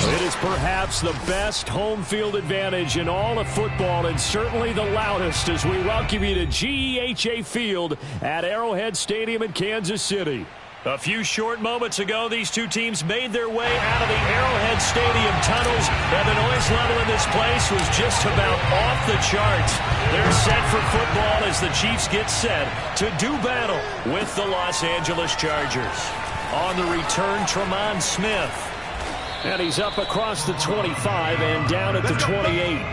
It is perhaps the best home field advantage in all of football, and certainly the loudest, as we welcome you to GEHA Field at Arrowhead Stadium in Kansas City. A few short moments ago, these two teams made their way out of the Arrowhead Stadium tunnels, and the noise level in this place was just about off the charts. They're set for football as the Chiefs get set to do battle with the Los Angeles Chargers. On the return, Tremont Smith. And he's up across the 25 and down at the 28.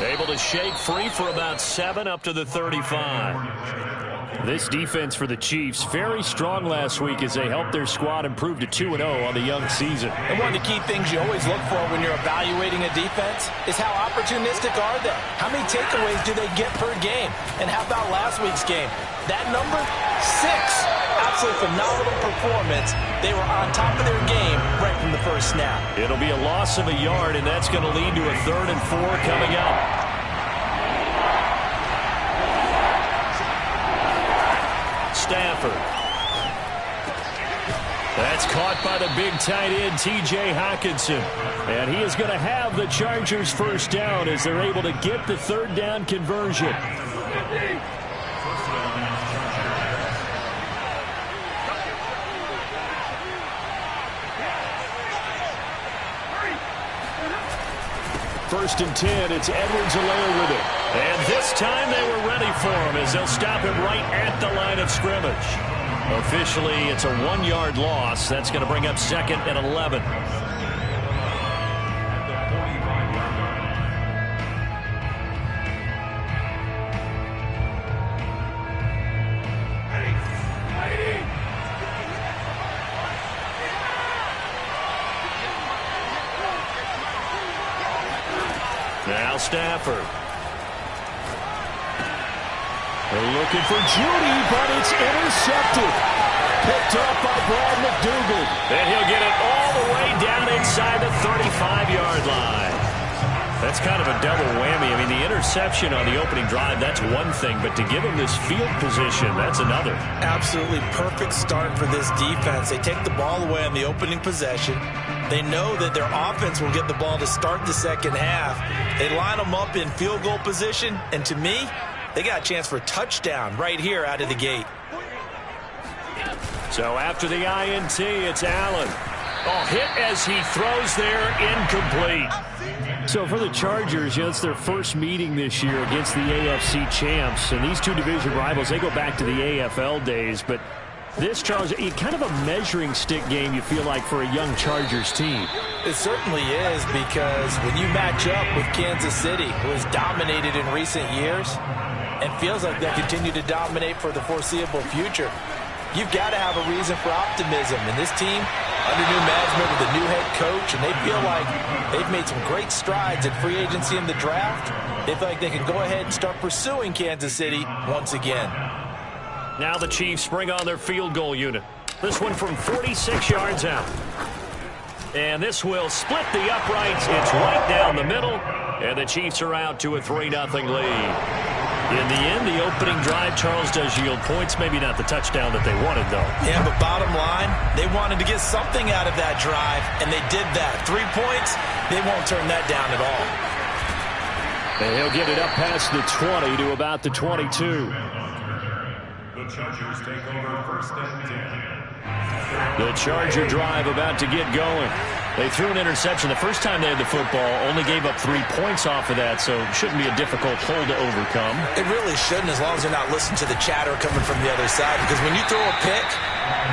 Able to shake free for about 7 up to the 35. This defense for the Chiefs, very strong last week as they helped their squad improve to 2-0 on the young season. And one of the key things you always look for when you're evaluating a defense is how opportunistic are they? How many takeaways do they get per game? And how about last week's game? That number, 6. Absolutely phenomenal performance. They were on top of their game right from the first snap. It'll be a loss of a yard, and that's going to lead to a 3rd and 4 coming up. Stafford. That's caught by the big tight end, T.J. Hockenson. And he is going to have the Chargers first down as they're able to get the 3rd down conversion. First and 10, it's Edwards-Helaire with it. And this time they were ready for him as they'll stop him right at the line of scrimmage. Officially, it's a 1-yard loss. That's going to bring up 2nd and 11. Now Stafford. They're looking for Judy, but it's intercepted. Picked up by Brad McDougald. And he'll get it all the way down inside the 35-yard line. That's kind of a double whammy. I mean, the interception on the opening drive, that's one thing, but to give him this field position, that's another. Absolutely perfect start for this defense. They take the ball away on the opening possession. They know that their offense will get the ball to start the second half. They line them up in field goal position, and to me, they got a chance for a touchdown right here out of the gate. So after the INT, it's Allen. Oh, hit as he throws there, incomplete. So for the Chargers, it's their first meeting this year against the AFC champs. And these two division rivals, they go back to the AFL days. But this, Charles, kind of a measuring stick game, you feel like, for a young Chargers team. It certainly is, because when you match up with Kansas City, who has dominated in recent years, and feels like they'll continue to dominate for the foreseeable future. You've got to have a reason for optimism. And this team, under new management with a new head coach, and they feel like they've made some great strides at free agency in the draft. They feel like they can go ahead and start pursuing Kansas City once again. Now the Chiefs bring on their field goal unit. This one from 46 yards out. And this will split the uprights. It's right down the middle. And the Chiefs are out to a 3-0 lead. In the end, the opening drive, Charles, does yield points. Maybe not the touchdown that they wanted, though. Yeah, but bottom line, they wanted to get something out of that drive, and they did that. 3 points, they won't turn that down at all. And he'll get it up past the 20 to about the 22. The Chargers take over first and 10. The Charger drive about to get going. They threw an interception the first time they had the football, only gave up 3 points off of that, so it shouldn't be a difficult hole to overcome. It really shouldn't, as long as they're not listening to the chatter coming from the other side, because when you throw a pick,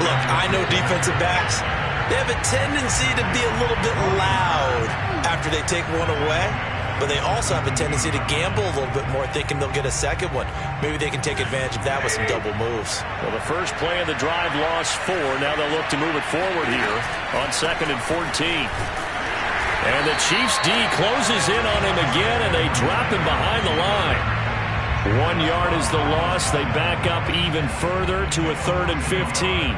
look, I know defensive backs, they have a tendency to be a little bit loud after they take one away, but they also have a tendency to gamble a little bit more, thinking they'll get a second one. Maybe they can take advantage of that with some double moves. Well, the first play of the drive lost 4. Now they'll look to move it forward here on 2nd and 14. And the Chiefs D closes in on him again, and they drop him behind the line. 1 yard is the loss. They back up even further to a 3rd and 15.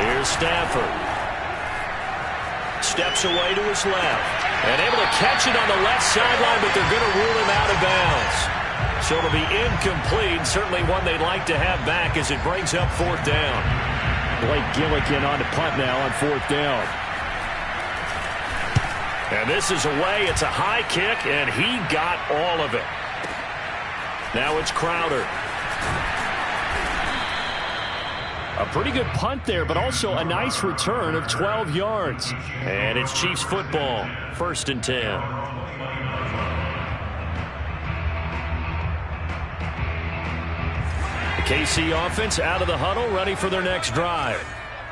Here's Stafford. Steps away to his left. And able to catch it on the left sideline, but they're going to rule him out of bounds. So it'll be incomplete. Certainly one they'd like to have back as it brings up 4th down. Blake Gillikin on the punt now on 4th down. And this is away. It's a high kick, and he got all of it. Now it's Crowder. A pretty good punt there, but also a nice return of 12 yards. And it's Chiefs football, 1st and 10. The KC offense out of the huddle, ready for their next drive.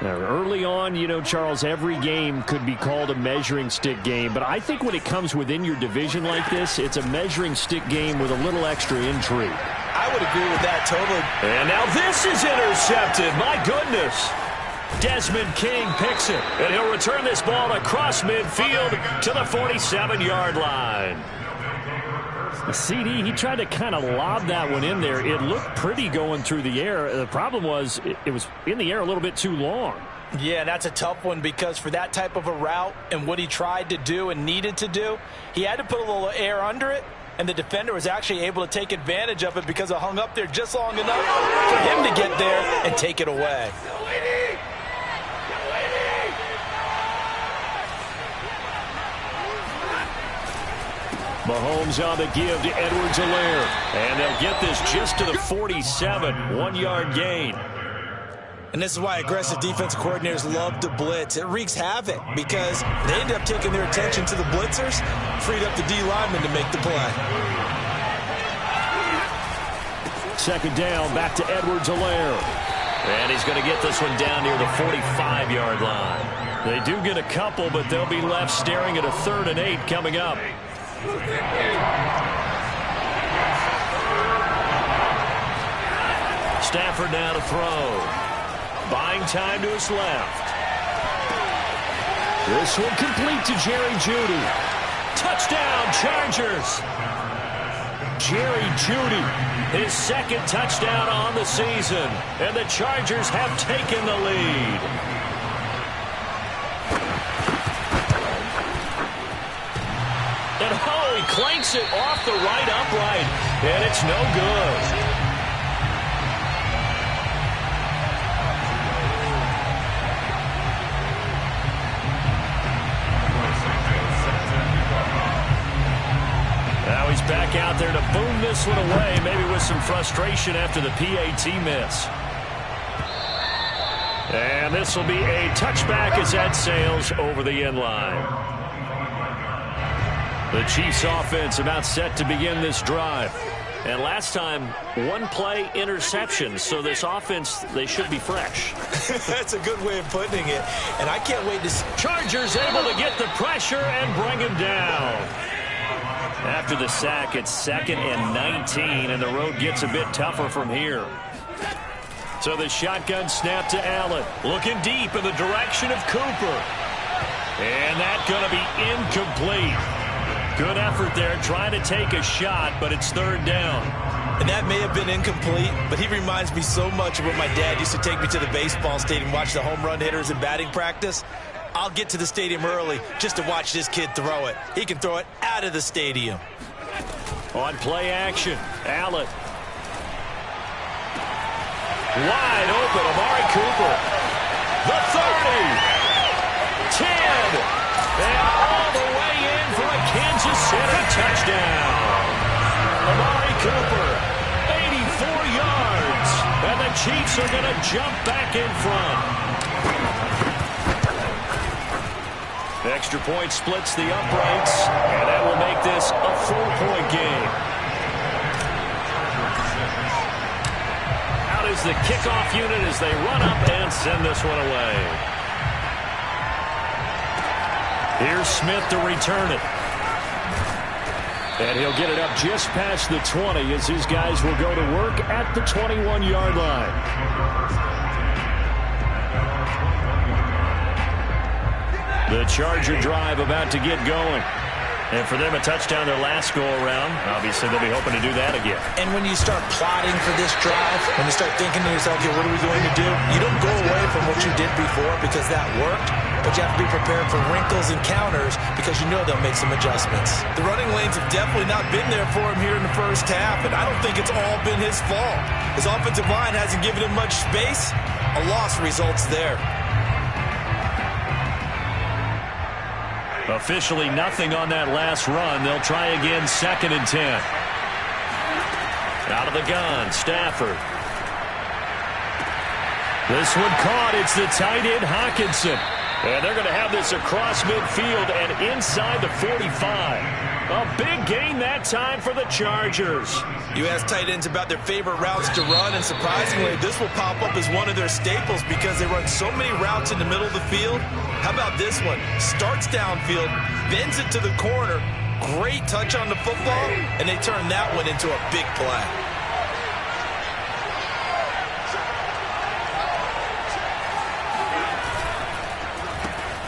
Now, early on, you know, Charles, every game could be called a measuring stick game. But I think when it comes within your division like this, it's a measuring stick game with a little extra intrigue. I would agree with that totally. And now this is intercepted. My goodness. Desmond King picks it. And he'll return this ball across midfield to the 47-yard line. The CD, he tried to kind of lob that one in there. It looked pretty going through the air. The problem was it was in the air a little bit too long. Yeah, that's a tough one because for that type of a route and what he tried to do and needed to do, he had to put a little air under it. And the defender was actually able to take advantage of it because it hung up there just long enough for him to get there and take it away. Mahomes on the give to Edwards-Helaire. And they'll get this just to the 47, 1-yard gain. And this is why aggressive defensive coordinators love to blitz. It wreaks havoc because they end up taking their attention to the blitzers, freed up the D lineman to make the play. 2nd down, back to Edwards-Helaire. And he's going to get this one down near the 45-yard line. They do get a couple, but they'll be left staring at a 3rd and 8 coming up. Stafford now to throw. Buying time to his left. This one complete to Jerry Jeudy. Touchdown, Chargers. Jerry Jeudy, his 2nd touchdown on the season. And the Chargers have taken the lead. And oh, he clanks it off the right upright. And it's no good. Now he's back out there to boom this one away, maybe with some frustration after the PAT miss. And this will be a touchback as that sails over the end line. The Chiefs offense about set to begin this drive. And last time, one play interception. So this offense, they should be fresh. That's a good way of putting it. And I can't wait to see. Chargers able to get the pressure and bring him down. After the sack, it's 2nd and 19, and the road gets a bit tougher from here. So the shotgun snap to Allen. Looking deep in the direction of Cooper. And that's going to be incomplete. Good effort there trying to take a shot, but it's 3rd down. And that may have been incomplete, but he reminds me so much of when my dad used to take me to the baseball stadium, watch the home run hitters in batting practice. I'll get to the stadium early just to watch this kid throw it. He can throw it out of the stadium. On play action, Allen. Wide open, Amari Cooper. The 30. 10. And all the way in for a Kansas City touchdown. Amari Cooper, 84 yards. And the Chiefs are going to jump back in front. Extra point splits the uprights, and that will make this a 4-point game. Out is the kickoff unit as they run up and send this one away. Here's Smith to return it. And he'll get it up just past the 20 as his guys will go to work at the 21-yard line. The Charger drive about to get going. And for them, a touchdown their last go-around. Obviously, they'll be hoping to do that again. And when you start plotting for this drive, when you start thinking to yourself, okay, what are we going to do? You don't go away from what you did before because that worked, but you have to be prepared for wrinkles and counters because you know they'll make some adjustments. The running lanes have definitely not been there for him here in the first half, and I don't think it's all been his fault. His offensive line hasn't given him much space. A loss results there. Officially nothing on that last run. They'll try again, 2nd and 10. Out of the gun, Stafford. This one caught. It's the tight end, Hockenson. And they're going to have this across midfield and inside the 45. A big gain that time for the Chargers. You ask tight ends about their favorite routes to run, and surprisingly, this will pop up as one of their staples because they run so many routes in the middle of the field. How about this one? Starts downfield, bends it to the corner, great touch on the football, and they turn that one into a big play.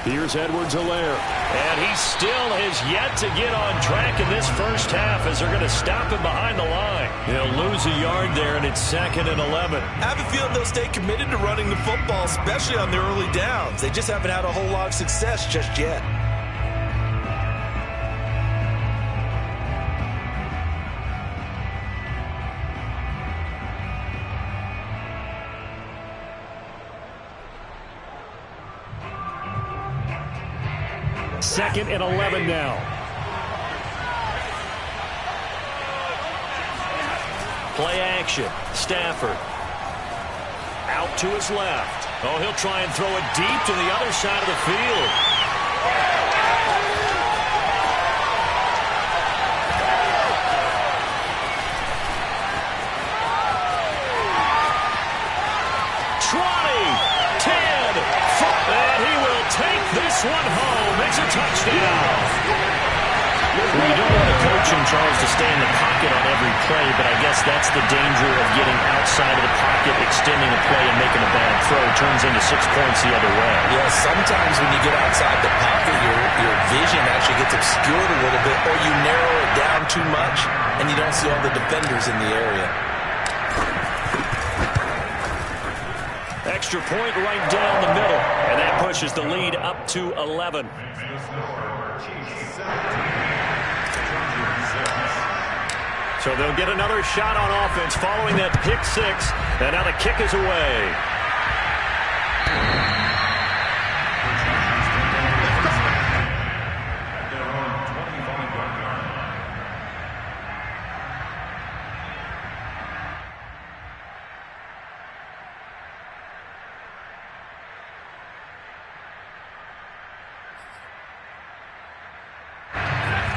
Here's Edwards-Helaire. And he still has yet to get on track in this first half as they're going to stop him behind the line. He'll lose a yard there, and it's 2nd and 11. I have a feeling they'll stay committed to running the football, especially on the early downs. They just haven't had a whole lot of success just yet. Second and 11 now. Play action. Stafford. Out to his left. Oh, he'll try and throw it deep to the other side of the field. This one home. It's a touchdown. Well, you don't want a coach in charge to stay in the pocket on every play, but I guess that's the danger of getting outside of the pocket, extending a play, and making a bad throw. Turns into 6 points the other way. Yeah, sometimes when you get outside the pocket, your vision actually gets obscured a little bit, or you narrow it down too much, and you don't see all the defenders in the area. Extra point right down the middle, and that pushes the lead up to 11. So they'll get another shot on offense following that pick six, and now the kick is away.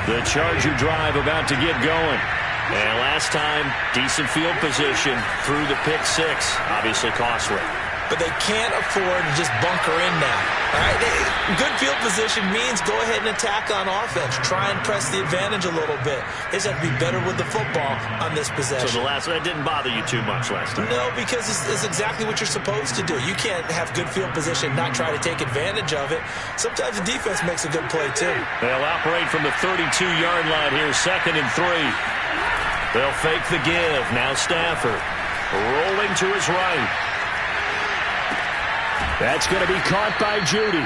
The Charger drive about to get going. And last time, decent field position through the pick six. Obviously costly. But they can't afford to just bunker in now. All right? Good field position means go ahead and attack on offense. Try and press the advantage a little bit. They just have to be better with the football on this possession. So that didn't bother you too much last time? No, because it's exactly what you're supposed to do. You can't have good field position, not try to take advantage of it. Sometimes the defense makes a good play, too. They'll operate from the 32-yard line here, 2nd and 3. They'll fake the give. Now Stafford rolling to his right. That's going to be caught by Judy.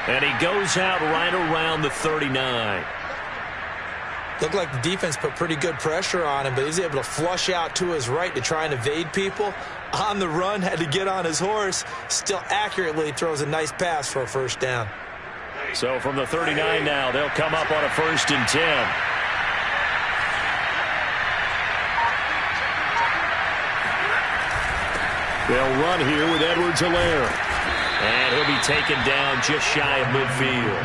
And he goes out right around the 39. Looked like the defense put pretty good pressure on him, but he's able to flush out to his right to try and evade people. On the run, had to get on his horse. Still accurately throws a nice pass for a first down. So from the 39 now, they'll come up on a 1st and 10. They'll run here with Edwards-Helaire. And he'll be taken down just shy of midfield.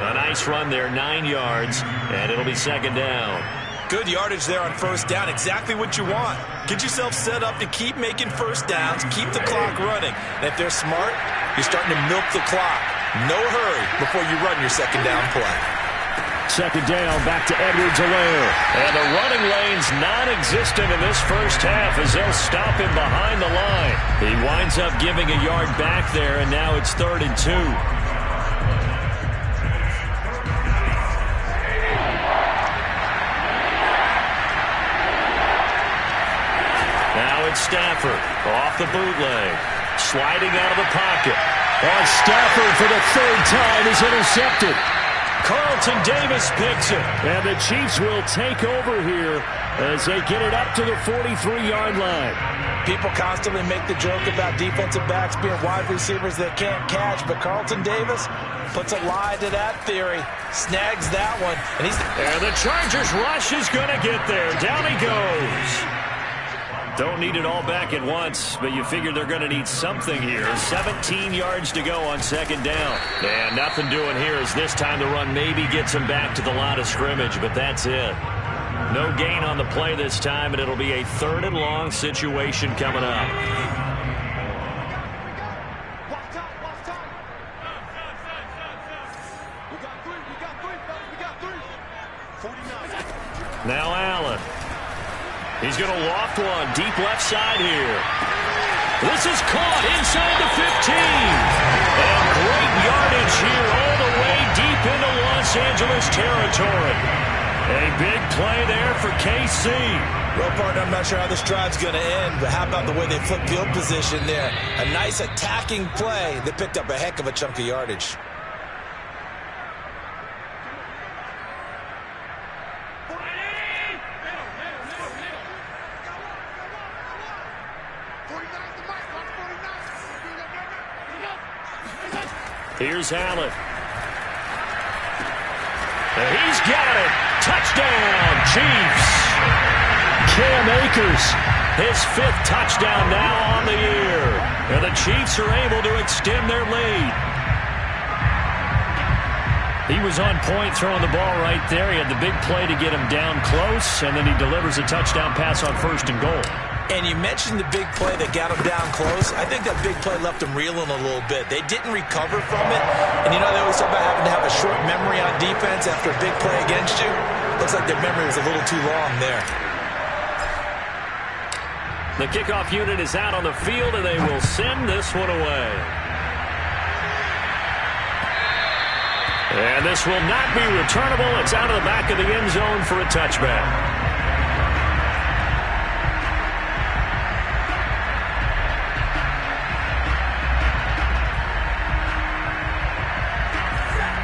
A nice run there, 9 yards, and it'll be 2nd down. Good yardage there on 1st down, exactly what you want. Get yourself set up to keep making 1st downs, keep the clock running. And if they're smart, you're starting to milk the clock. No hurry before you run your 2nd down play. 2nd down, back to Edwards-Helaire. And the running lane's non-existent in this first half as they'll stop him behind the line. He winds up giving a yard back there, and now it's 3rd and 2. Now it's Stafford off the bootleg. Sliding out of the pocket. On Stafford for the 3rd time is intercepted. Carlton Davis picks it. And the Chiefs will take over here as they get it up to the 43-yard line. People constantly make the joke about defensive backs being wide receivers that can't catch, but Carlton Davis puts a lie to that theory. Snags that one. And the Chargers rush is going to get there. Down he goes. Don't need it all back at once, but you figure they're going to need something here. 17 yards to go on 2nd down. And nothing doing here as this time the run maybe gets them back to the line of scrimmage, but that's it. No gain on the play this time, and it'll be a 3rd and long situation coming up. Now Allen. He's going to loft one deep left side here. This is caught inside the 15. And great yardage here all the way deep into Los Angeles territory. A big play there for KC. Well, partner, I'm not sure how this drive's going to end, but how about the way they flip field position there? A nice attacking play. They picked up a heck of a chunk of yardage. Here's Allen. He's got it. Touchdown, Chiefs. Cam Akers, his 5th touchdown now on the year. And the Chiefs are able to extend their lead. He was on point throwing the ball right there. He had the big play to get him down close, and then he delivers a touchdown pass on 1st and goal. And you mentioned the big play that got him down close. I think that big play left him reeling a little bit. They didn't recover from it. And you know, they always talk about having to have a short memory on defense after a big play against you. Looks like their memory was a little too long there. The kickoff unit is out on the field, and they will send this one away. And this will not be returnable. It's out of the back of the end zone for a touchback.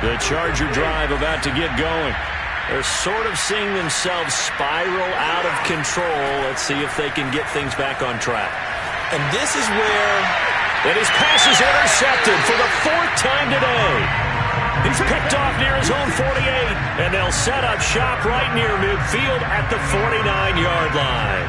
The Charger drive about to get going. They're sort of seeing themselves spiral out of control. Let's see if they can get things back on track. And this is where... And his pass is intercepted for the 4th time today. He's picked off near his own 48. And they'll set up shop right near midfield at the 49-yard line.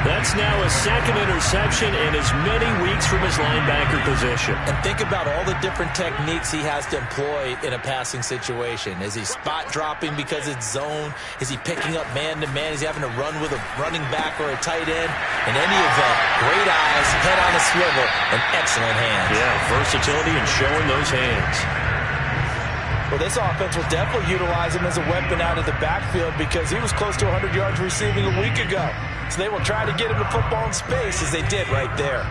That's now his second interception in as many weeks from his linebacker position. And think about all the different techniques he has to employ in a passing situation. Is he spot dropping because it's zone? Is he picking up man-to-man? Is he having to run with a running back or a tight end? In any event, great eyes, head on a swivel, and excellent hands. Yeah, versatility and showing those hands. Well, this offense will definitely utilize him as a weapon out of the backfield because he was close to 100 yards receiving a week ago. So they will try to get him the football in space as they did right there.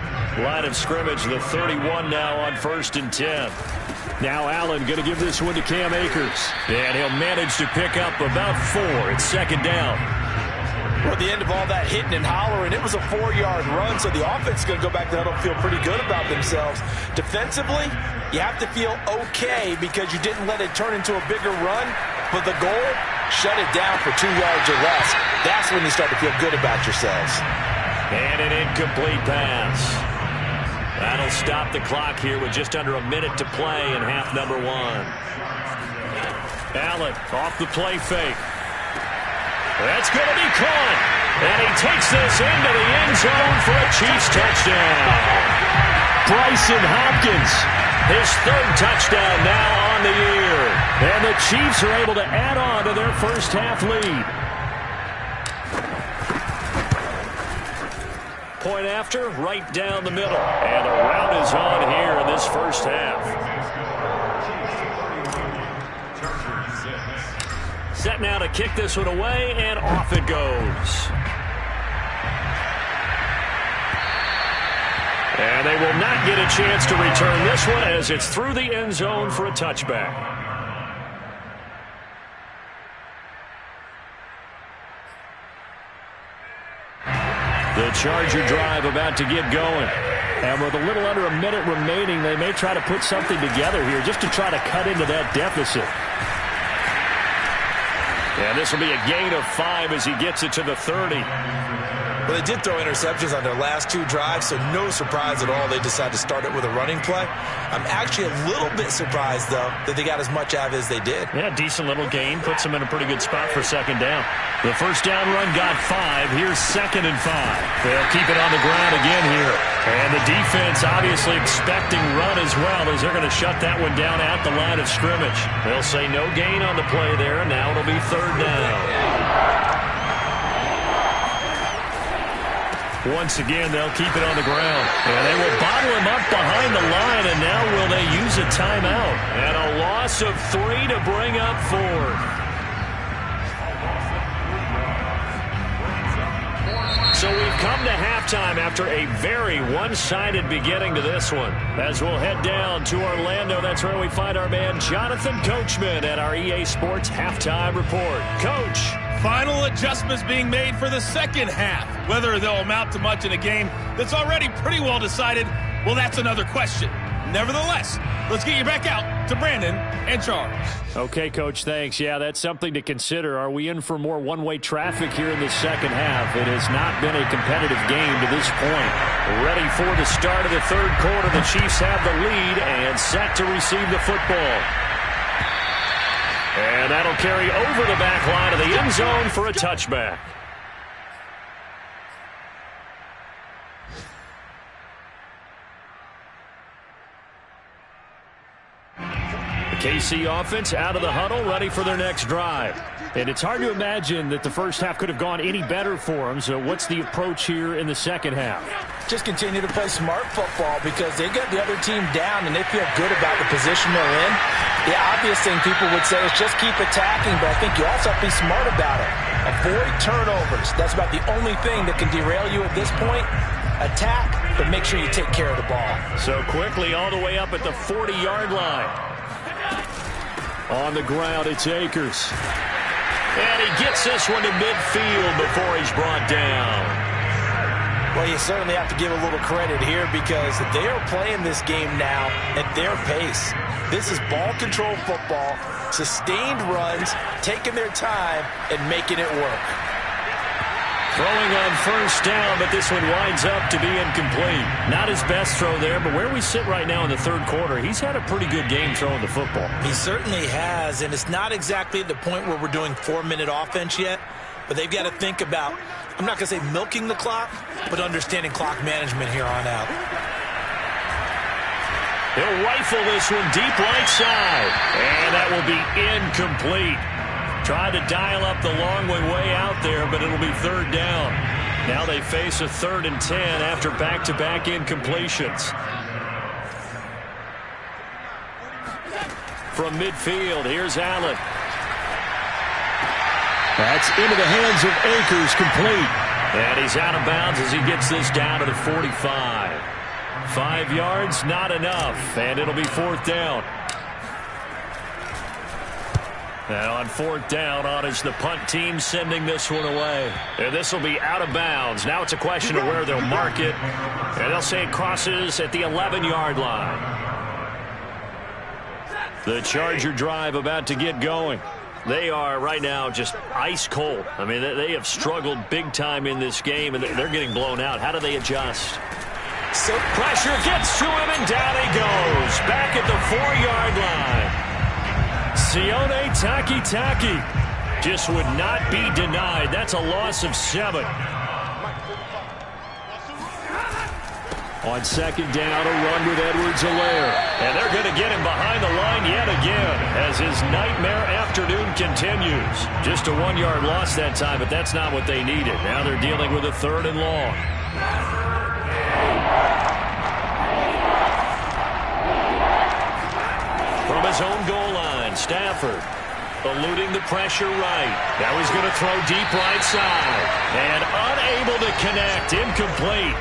Line of scrimmage, the 31 now on 1st and 10. Now Allen going to give this one to Cam Akers. And he'll manage to pick up about 4. It's 2nd down. Well, at the end of all that hitting and hollering, it was a 4-yard run, so the offense is going to go back to huddle and feel pretty good about themselves. Defensively, you have to feel okay because you didn't let it turn into a bigger run, but the goal, shut it down for 2 yards or less. That's when you start to feel good about yourselves. And an incomplete pass. That'll stop the clock here with just under a minute to play in half number 1. Allen off the play fake. That's going to be caught. And he takes this into the end zone for a Chiefs touchdown. Brycen Hopkins, his 3rd touchdown now on the year. And the Chiefs are able to add on to their first half lead. Point after, right down the middle. And the route is on here in this first half. Set now to kick this one away, and off it goes. And they will not get a chance to return this one as it's through the end zone for a touchback. The Charger drive about to get going. And with a little under a minute remaining, they may try to put something together here just to try to cut into that deficit. And this will be a gain of 5 as he gets it to the 30. Well, they did throw interceptions on their last 2 drives, so no surprise at all they decided to start it with a running play. I'm actually a little bit surprised, though, that they got as much out of it as they did. Yeah, decent little gain. Puts them in a pretty good spot for 2nd down. The first down run got 5. Here's 2nd and 5. They'll keep it on the ground again here. And the defense obviously expecting run as well as they're going to shut that one down at the line of scrimmage. They'll say no gain on the play there, and now it'll be 3rd down. Once again, they'll keep it on the ground. And they will bottle him up behind the line, and now will they use a timeout? And a loss of 3 to bring up 4th. So we've come to halftime after a very one-sided beginning to this one. As we'll head down to Orlando, that's where we find our man Jonathan Coachman at our EA Sports Halftime Report. Coach. Final adjustments being made for the second half. Whether they'll amount to much in a game that's already pretty well decided, well, that's another question. Nevertheless, let's get you back out to Brandon and Charles. Okay, Coach, thanks. Yeah, that's something to consider. Are we in for more one-way traffic here in the second half? It has not been a competitive game to this point. Ready for the start of the 3rd quarter. The Chiefs have the lead and set to receive the football. And that'll carry over the back line of the end zone for a touchback. The KC offense out of the huddle, ready for their next drive. And it's hard to imagine that the first half could have gone any better for them. So what's the approach here in the second half? Just continue to play smart football because they got the other team down and they feel good about the position they're in. The obvious thing people would say is just keep attacking, but I think you also have to be smart about it. Avoid turnovers. That's about the only thing that can derail you at this point. Attack, but make sure you take care of the ball. So quickly all the way up at the 40-yard line. On the ground, it's Akers. And he gets this one to midfield before he's brought down. Well, you certainly have to give a little credit here because they are playing this game now at their pace. This is ball control football, sustained runs, taking their time, and making it work. Throwing on first down, but this one winds up to be incomplete. Not his best throw there, but where we sit right now in the 3rd quarter, he's had a pretty good game throwing the football. He certainly has, and it's not exactly at the point where we're doing 4-minute offense yet, but they've got to think about I'm not going to say milking the clock, but understanding clock management here on out. He'll rifle this one deep right side. And that will be incomplete. Tried to dial up the long way out there, but it'll be third down. Now they face a 3rd and 10 after back-to-back incompletions. From midfield, here's Allen. That's into the hands of Akers, complete. And he's out of bounds as he gets this down to the 45. 5 yards, not enough, and it'll be 4th down. And on 4th down, on is the punt team sending this one away. And this will be out of bounds. Now it's a question of where they'll mark it. And they'll say it crosses at the 11-yard line. The Charger drive about to get going. They are right now just ice cold. I mean, they have struggled big time in this game, and they're getting blown out. How do they adjust? So pressure gets to him, and down he goes. Back at the 4-yard line. Sione Takitaki just would not be denied. That's a loss of 7. On 2nd down, a run with Edwards-Helaire. And they're going to get him behind the line yet again as his nightmare afternoon continues. Just a 1-yard loss that time, but that's not what they needed. Now they're dealing with a 3rd and long. From his own goal line, Stafford eluding the pressure right. Now he's going to throw deep right side. And unable to connect, incomplete.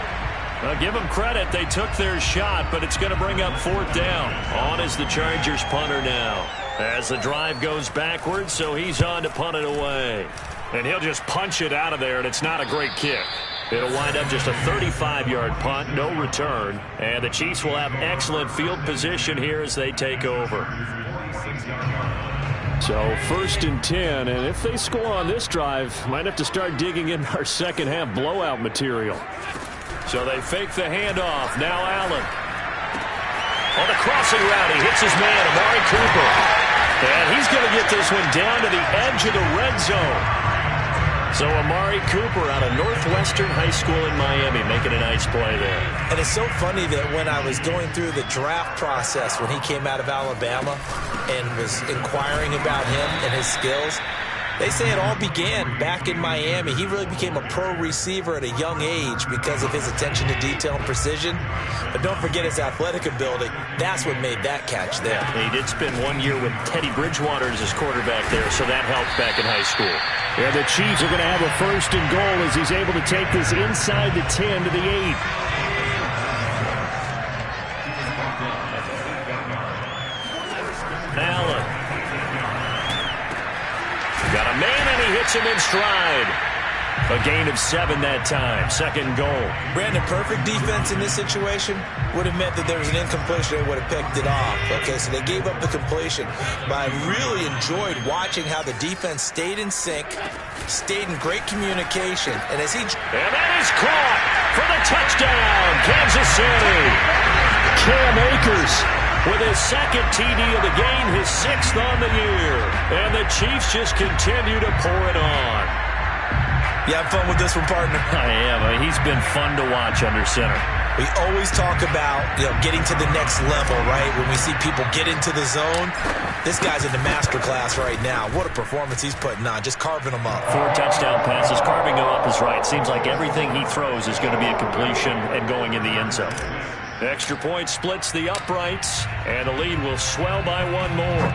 Well, give them credit. They took their shot, but it's going to bring up 4th down. On is the Chargers punter now. As the drive goes backwards, so he's on to punt it away. And he'll just punch it out of there, and it's not a great kick. It'll wind up just a 35-yard punt, no return. And the Chiefs will have excellent field position here as they take over. So 1st and 10, and if they score on this drive, might have to start digging in our second-half blowout material. So they fake the handoff. Now Allen. On the crossing route, he hits his man, Amari Cooper. And he's going to get this one down to the edge of the red zone. So Amari Cooper out of Northwestern High School in Miami making a nice play there. And it's so funny that when I was going through the draft process when he came out of Alabama and was inquiring about him and his skills, they say it all began back in Miami. He really became a pro receiver at a young age because of his attention to detail and precision. But don't forget his athletic ability. That's what made that catch there. He did spend 1 year with Teddy Bridgewater as his quarterback there, so that helped back in high school. Yeah, the Chiefs are going to have a 1st and goal as he's able to take this inside the 10 to the 8. Allen. Got a man, and he hits him in stride. A gain of 7 that time. 2nd goal. Brandon, perfect defense in this situation would have meant that there was an incompletion. They would have picked it off. Okay, so they gave up the completion. But I really enjoyed watching how the defense stayed in sync, stayed in great communication. And as and that is caught for the touchdown, Kansas City. Cam Akers with his 2nd TD of the game, his 6th on the year. And the Chiefs just continue to pour it on. You have fun with this one, partner? I am. I mean, he's been fun to watch under center. We always talk about, getting to the next level, right? When we see people get into the zone, this guy's in the master class right now. What a performance he's putting on, just carving them up. 4 touchdown passes, carving them up is right. Seems like everything he throws is going to be a completion and going in the end zone. The extra point splits the uprights, and the lead will swell by 1 more.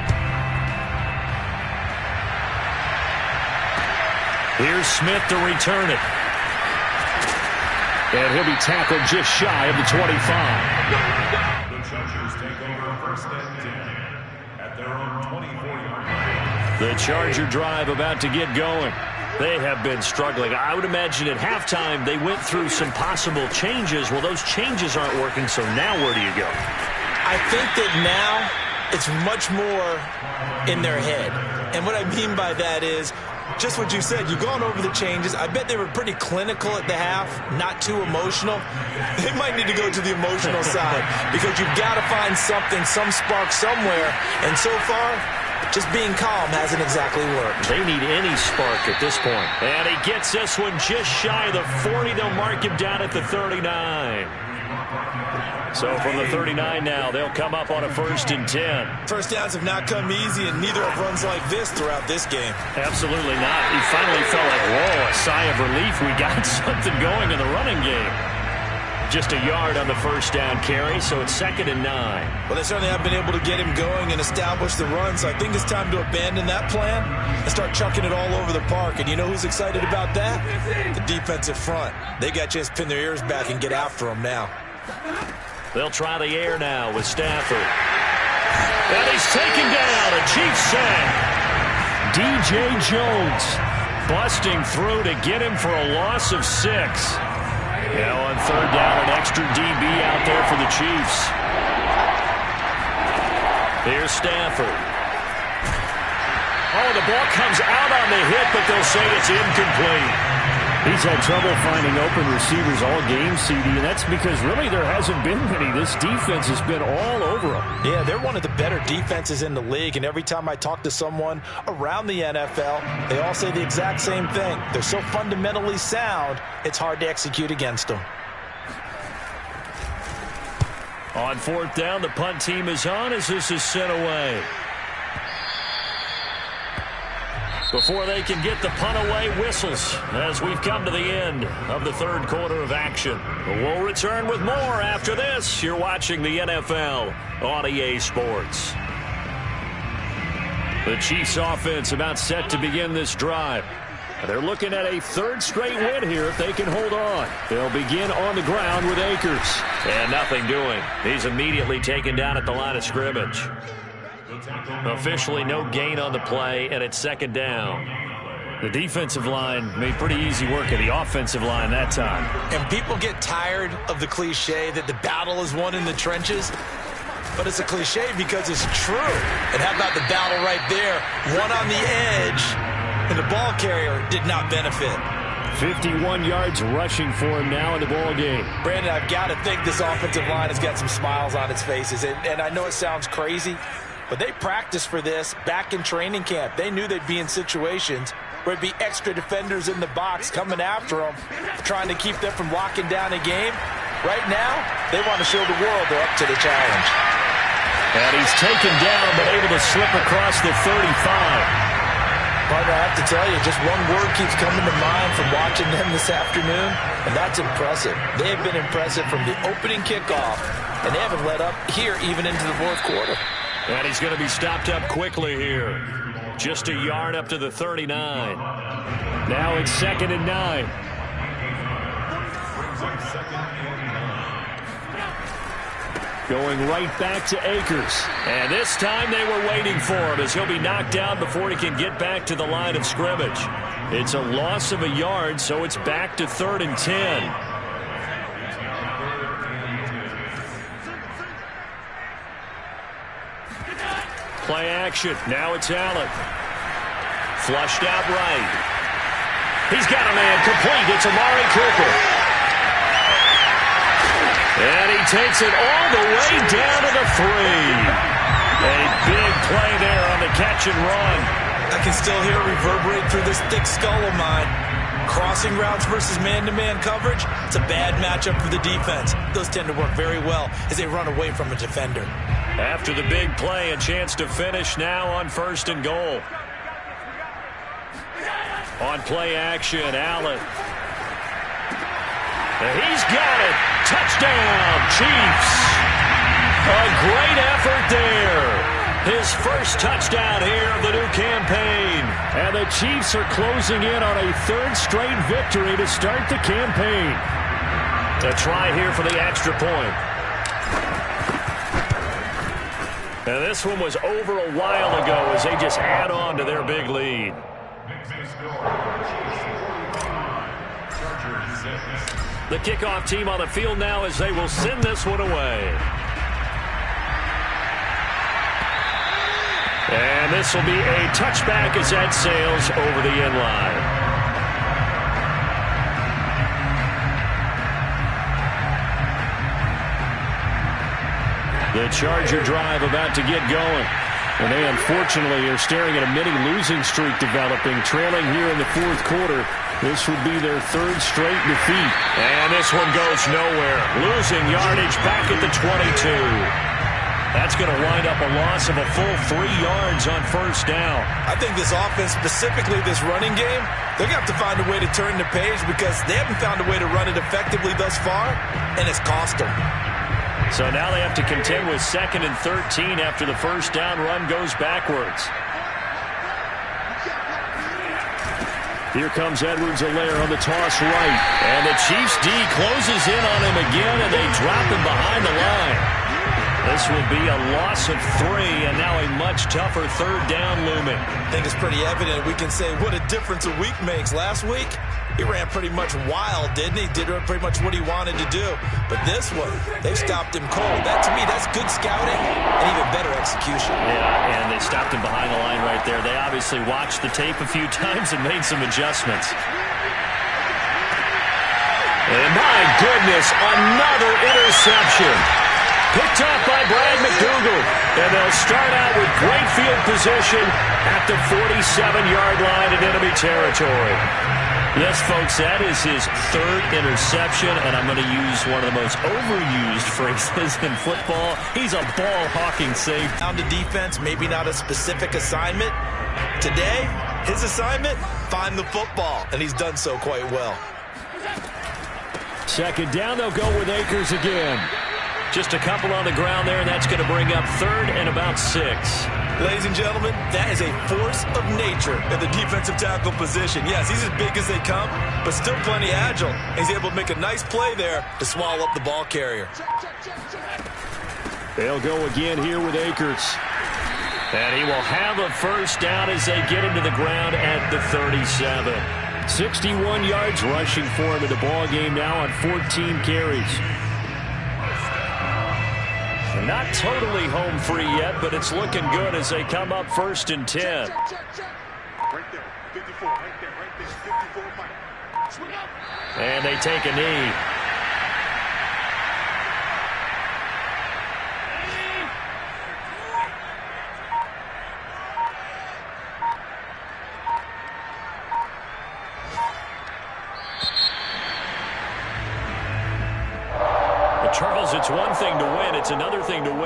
Here's Smith to return it. And he'll be tackled just shy of the 25. The Chargers take over 1st and 10 at their own 24-yard line. The Charger drive about to get going. They have been struggling. I would imagine at halftime they went through some possible changes. Well, those changes aren't working, so now where do you go? I think that now it's much more in their head. And what I mean by that is just what you said. You've gone over the changes. I bet they were pretty clinical at the half, not too emotional. They might need to go to the emotional side because you've got to find something, some spark somewhere. And so far, Just being calm hasn't exactly worked. They need any spark at this point. And he gets this one just shy of the 40. They'll mark him down at the 39. So from the 39 now, they'll come up on a 1st and 10. First downs have not come easy, and neither have runs like this throughout this game. Absolutely not. He finally felt like, whoa, a sigh of relief. We got something going in the running game. Just a yard on the first down carry, so it's 2nd and 9. Well, they certainly have been able to get him going and establish the run, so I think it's time to abandon that plan and start chucking it all over the park. And you know who's excited about that? The defensive front. They got a chance to pin their ears back and get after him now. They'll try the air now with Stafford. And he's taken down, a Chiefs sack. DJ Jones busting through to get him for a loss of 6. Now on 3rd down, an extra DB out there for the Chiefs. Here's Stafford. Oh, the ball comes out on the hit, but they'll say it's incomplete. He's had trouble finding open receivers all game, CD, and that's because really there hasn't been many. This defense has been all over them. Yeah, they're one of the better defenses in the league, and every time I talk to someone around the NFL, they all say the exact same thing. They're so fundamentally sound, it's hard to execute against them. On 4th down, the punt team is on as this is sent away. Before they can get the punt away, whistles as we've come to the end of the 3rd quarter of action. We'll return with more after this. You're watching the NFL on EA Sports. The Chiefs offense about set to begin this drive. They're looking at a 3rd straight win here if they can hold on. They'll begin on the ground with Akers. And nothing doing. He's immediately taken down at the line of scrimmage. Officially no gain on the play, and it's 2nd down. The defensive line made pretty easy work of the offensive line that time. And people get tired of the cliche that the battle is won in the trenches. But it's a cliche because it's true. And how about the battle right there? One on the edge, and the ball carrier did not benefit. 51 yards rushing for him now in the ball game. Brandon, I've got to think this offensive line has got some smiles on its faces. And I know it sounds crazy, but they practiced for this back in training camp. They knew they'd be in situations where it'd be extra defenders in the box coming after them, trying to keep them from locking down a game. Right now, they want to show the world they're up to the challenge. And he's taken down, but able to slip across the 35. Partner, I have to tell you, just one word keeps coming to mind from watching them this afternoon, and that's impressive. They have been impressive from the opening kickoff, and they haven't let up here even into the 4th quarter. And he's going to be stopped up quickly here. Just a yard up to the 39. Now it's 2nd and 9. Going right back to Akers. And this time they were waiting for him as he'll be knocked down before he can get back to the line of scrimmage. It's a loss of a yard, so it's back to 3rd and 10. Play action. Now it's Allen. Flushed out right. He's got a man complete. It's Amari Cooper. And he takes it all the way down to the 3. A big play there on the catch and run. I can still hear it reverberate through this thick skull of mine. Crossing routes versus man-to-man coverage, it's a bad matchup for the defense. Those tend to work very well as they run away from a defender. After the big play, a chance to finish now on 1st and goal. On play action, Allen. He's got it. Touchdown, Chiefs. A great effort there. His first touchdown here of the new campaign. And the Chiefs are closing in on a 3rd straight victory to start the campaign. A try here for the extra point. And this one was over a while ago as they just add on to their big lead. The kickoff team on the field now as they will send this one away. And this will be a touchback as that sails over the end line. The Charger drive about to get going. And they unfortunately are staring at a mini losing streak developing, trailing here in the fourth quarter. This would be their third straight defeat. And this one goes nowhere. Losing yardage back at the 22. That's going to wind up a loss of a full 3 yards on first down. I think this offense, specifically this running game, they're going to have to find a way to turn the page because they haven't found a way to run it effectively thus far, and it's cost them. So now they have to contend with 2nd and 13 after the first down run goes backwards. Here comes Edwards-Helaire on the toss right. And the Chiefs D closes in on him again, and they drop him behind the line. This will be a loss of 3, and now a much tougher third down looming. I think it's pretty evident. We can say what a difference a week makes. Last week, he ran pretty much wild, didn't he? Did pretty much what he wanted to do. But this one, they've stopped him cold. That, to me, that's good scouting and even better execution. Yeah, and they stopped him behind the line right there. They obviously watched the tape a few times and made some adjustments. And my goodness, another interception. Picked off by Brad McDougald. And they'll start out with great field position at the 47-yard line in enemy territory. Yes, folks, that is his third interception, and I'm going to use one of the most overused phrases in football. He's a ball-hawking safety. Down to defense, maybe not a specific assignment. Today, his assignment, find the football, and he's done so quite well. Second down, they'll go with Akers again. Just a couple on the ground there, and that's going to bring up 3rd and about 6. Ladies and gentlemen, that is a force of nature in the defensive tackle position. Yes, he's as big as they come, but still plenty agile. He's able to make a nice play there to swallow up the ball carrier. They'll go again here with Akers. And he will have a first down as they get him to the ground at the 37. 61 yards rushing for him in the ball game now on 14 carries. Not totally home free yet, but it's looking good as they come up 1st and 10. Right there, 54, right there, 54, Mike. And they take a knee. Charles, it's one thing to win. It's another thing to win